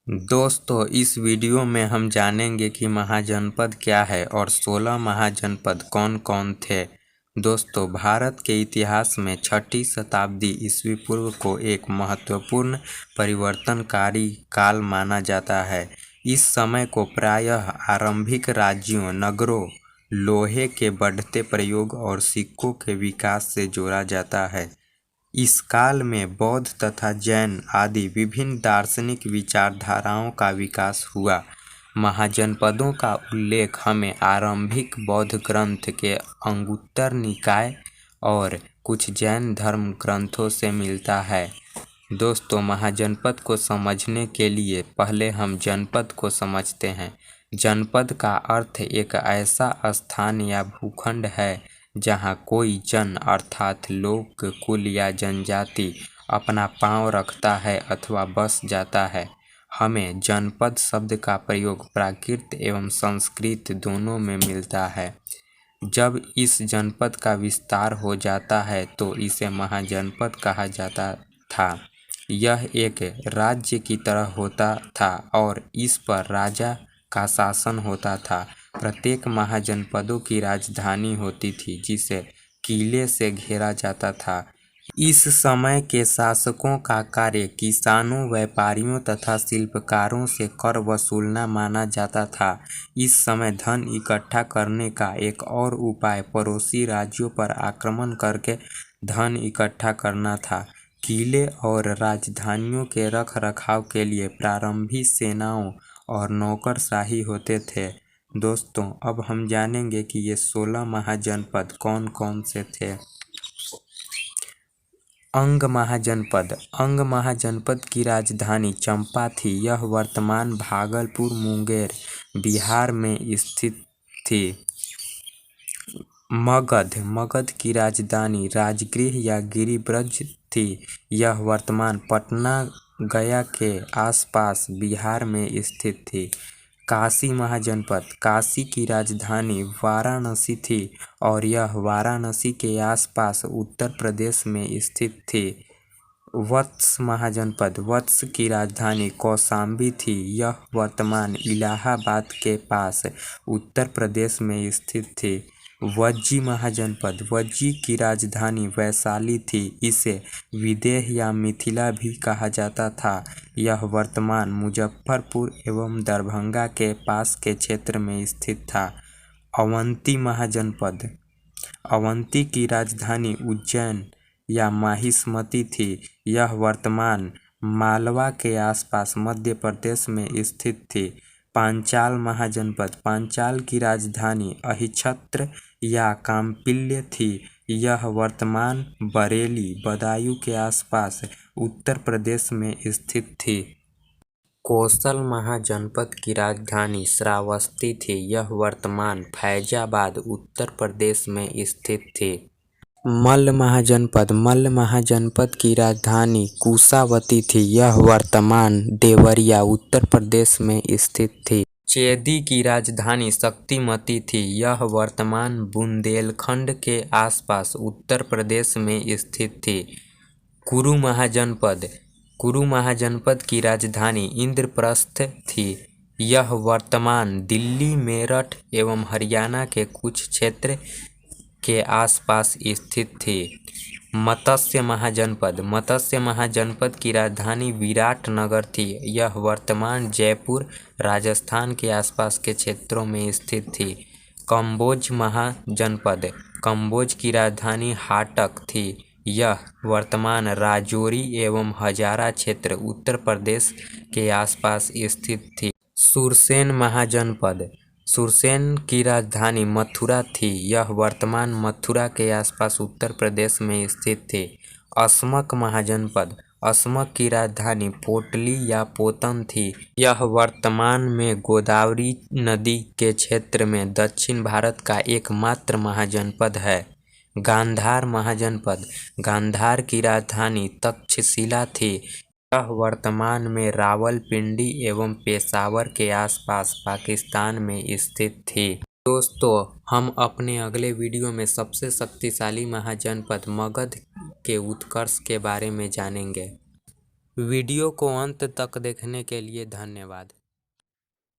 दोस्तों, इस वीडियो में हम जानेंगे कि महाजनपद क्या है और 16 महाजनपद कौन-कौन थे। दोस्तों, भारत के इतिहास में 6ठी शताब्दी ईस्वी पूर्व को एक महत्वपूर्ण परिवर्तनकारी काल माना जाता है। इस समय को प्रायः आरंभिक राज्यों, नगरों, लोहे के बढ़ते प्रयोग और सिक्कों के विकास से जोड़ा जाता है। इस काल में बौद्ध तथा जैन आदि विभिन्न दार्शनिक विचारधाराओं का विकास हुआ। महाजनपदों का उल्लेख हमें आरंभिक बौद्ध ग्रंथ के अंगुत्तर निकाय और कुछ जैन धर्म ग्रंथों से मिलता है। दोस्तों, महाजनपद को समझने के लिए पहले हम जनपद को समझते हैं। जनपद का अर्थ एक ऐसा स्थान या भूखंड है जहाँ कोई जन अर्थात लोग, कुल या जनजाति अपना पांव रखता है अथवा बस जाता है। हमें जनपद शब्द का प्रयोग प्राकृत एवं संस्कृत दोनों में मिलता है। जब इस जनपद का विस्तार हो जाता है तो इसे महाजनपद कहा जाता था। यह एक राज्य की तरह होता था और इस पर राजा का शासन होता था। प्रत्येक महाजनपदों की राजधानी होती थी जिसे किले से घेरा जाता था। इस समय के शासकों का कार्य किसानों, व्यापारियों तथा शिल्पकारों से कर वसूलना माना जाता था। इस समय धन इकट्ठा करने का एक और उपाय पड़ोसी राज्यों पर आक्रमण करके धन इकट्ठा करना था। किले और राजधानियों के रख-रखाव के लिए प्रारंभिक सेनाओं और नौकरशाही होते थे। दोस्तों, अब हम जानेंगे कि ये 16 महाजनपद कौन-कौन से थे। अंग महाजनपद। अंग महाजनपद की राजधानी चंपा थी। यह वर्तमान भागलपुर, मुंगेर, बिहार में स्थित थी। मगध। मगध की राजधानी राजगृह या गिरिब्रज थी। यह वर्तमान पटना, गया के आसपास बिहार में स्थित थी। काशी महाजनपद। काशी की राजधानी वाराणसी थी और यह वाराणसी के आसपास उत्तर प्रदेश में स्थित थी। वत्स महाजनपद। वत्स की राजधानी कौशाम्बी थी। यह वर्तमान इलाहाबाद के पास उत्तर प्रदेश में स्थित थी। वज्जी महाजनपद। वज्जी की राजधानी वैशाली थी। इसे विदेह या मिथिला भी कहा जाता था। यह वर्तमान मुजफ्फरपुर एवं दरभंगा के पास के क्षेत्र में स्थित था। अवंती महाजनपद। अवंती की राजधानी उज्जैन या माहिष्मती थी। यह वर्तमान मालवा के आसपास मध्य प्रदेश में स्थित थी। पांचाल महाजनपद। पांचाल की राजधानी अहिच्छत्र या कांपिल्य थी। यह वर्तमान बरेली, बदायूं के आसपास उत्तर प्रदेश में स्थित थी। कोसल महाजनपद की राजधानी श्रावस्ती थी। यह वर्तमान फैजाबाद, उत्तर प्रदेश में स्थित थी। मल्ल महाजनपद। मल्ल महाजनपद की राजधानी कुशावती थी। यह वर्तमान देवरिया, उत्तर प्रदेश में स्थित थी। चेदी की राजधानी शक्तिमती थी। यह वर्तमान बुंदेलखंड के आसपास उत्तर प्रदेश में स्थित थी। कुरु महाजनपद। कुरु महाजनपद की राजधानी इंद्रप्रस्थ थी। यह वर्तमान दिल्ली, मेरठ एवं हरियाणा के कुछ क्षेत्र के आसपास स्थित थी। मत्स्य महाजनपद। मत्स्य महाजनपद की राजधानी विराटनगर थी। यह वर्तमान जयपुर, राजस्थान के आसपास के क्षेत्रों में स्थित थी। कंबोज महाजनपद। कंबोज की राजधानी हाटक थी। यह वर्तमान राजौरी एवं हजारा क्षेत्र, उत्तर प्रदेश के आसपास स्थित थी। सुरसेन महाजनपद। सुरसेन की राजधानी मथुरा थी। यह वर्तमान मथुरा के आसपास उत्तर प्रदेश में स्थित थी। अस्मक महाजनपद। अस्मक की राजधानी पोटली या पोतन थी। यह वर्तमान में गोदावरी नदी के क्षेत्र में दक्षिण भारत का एकमात्र महाजनपद है। गांधार महाजनपद। गांधार की राजधानी तक्षशिला थी। यह वर्तमान में रावलपिंडी एवं पेशावर के आसपास पाकिस्तान में स्थित थी। दोस्तों, हम अपने अगले वीडियो में सबसे शक्तिशाली महाजनपद मगध के उत्कर्ष के बारे में जानेंगे। वीडियो को अंत तक देखने के लिए धन्यवाद।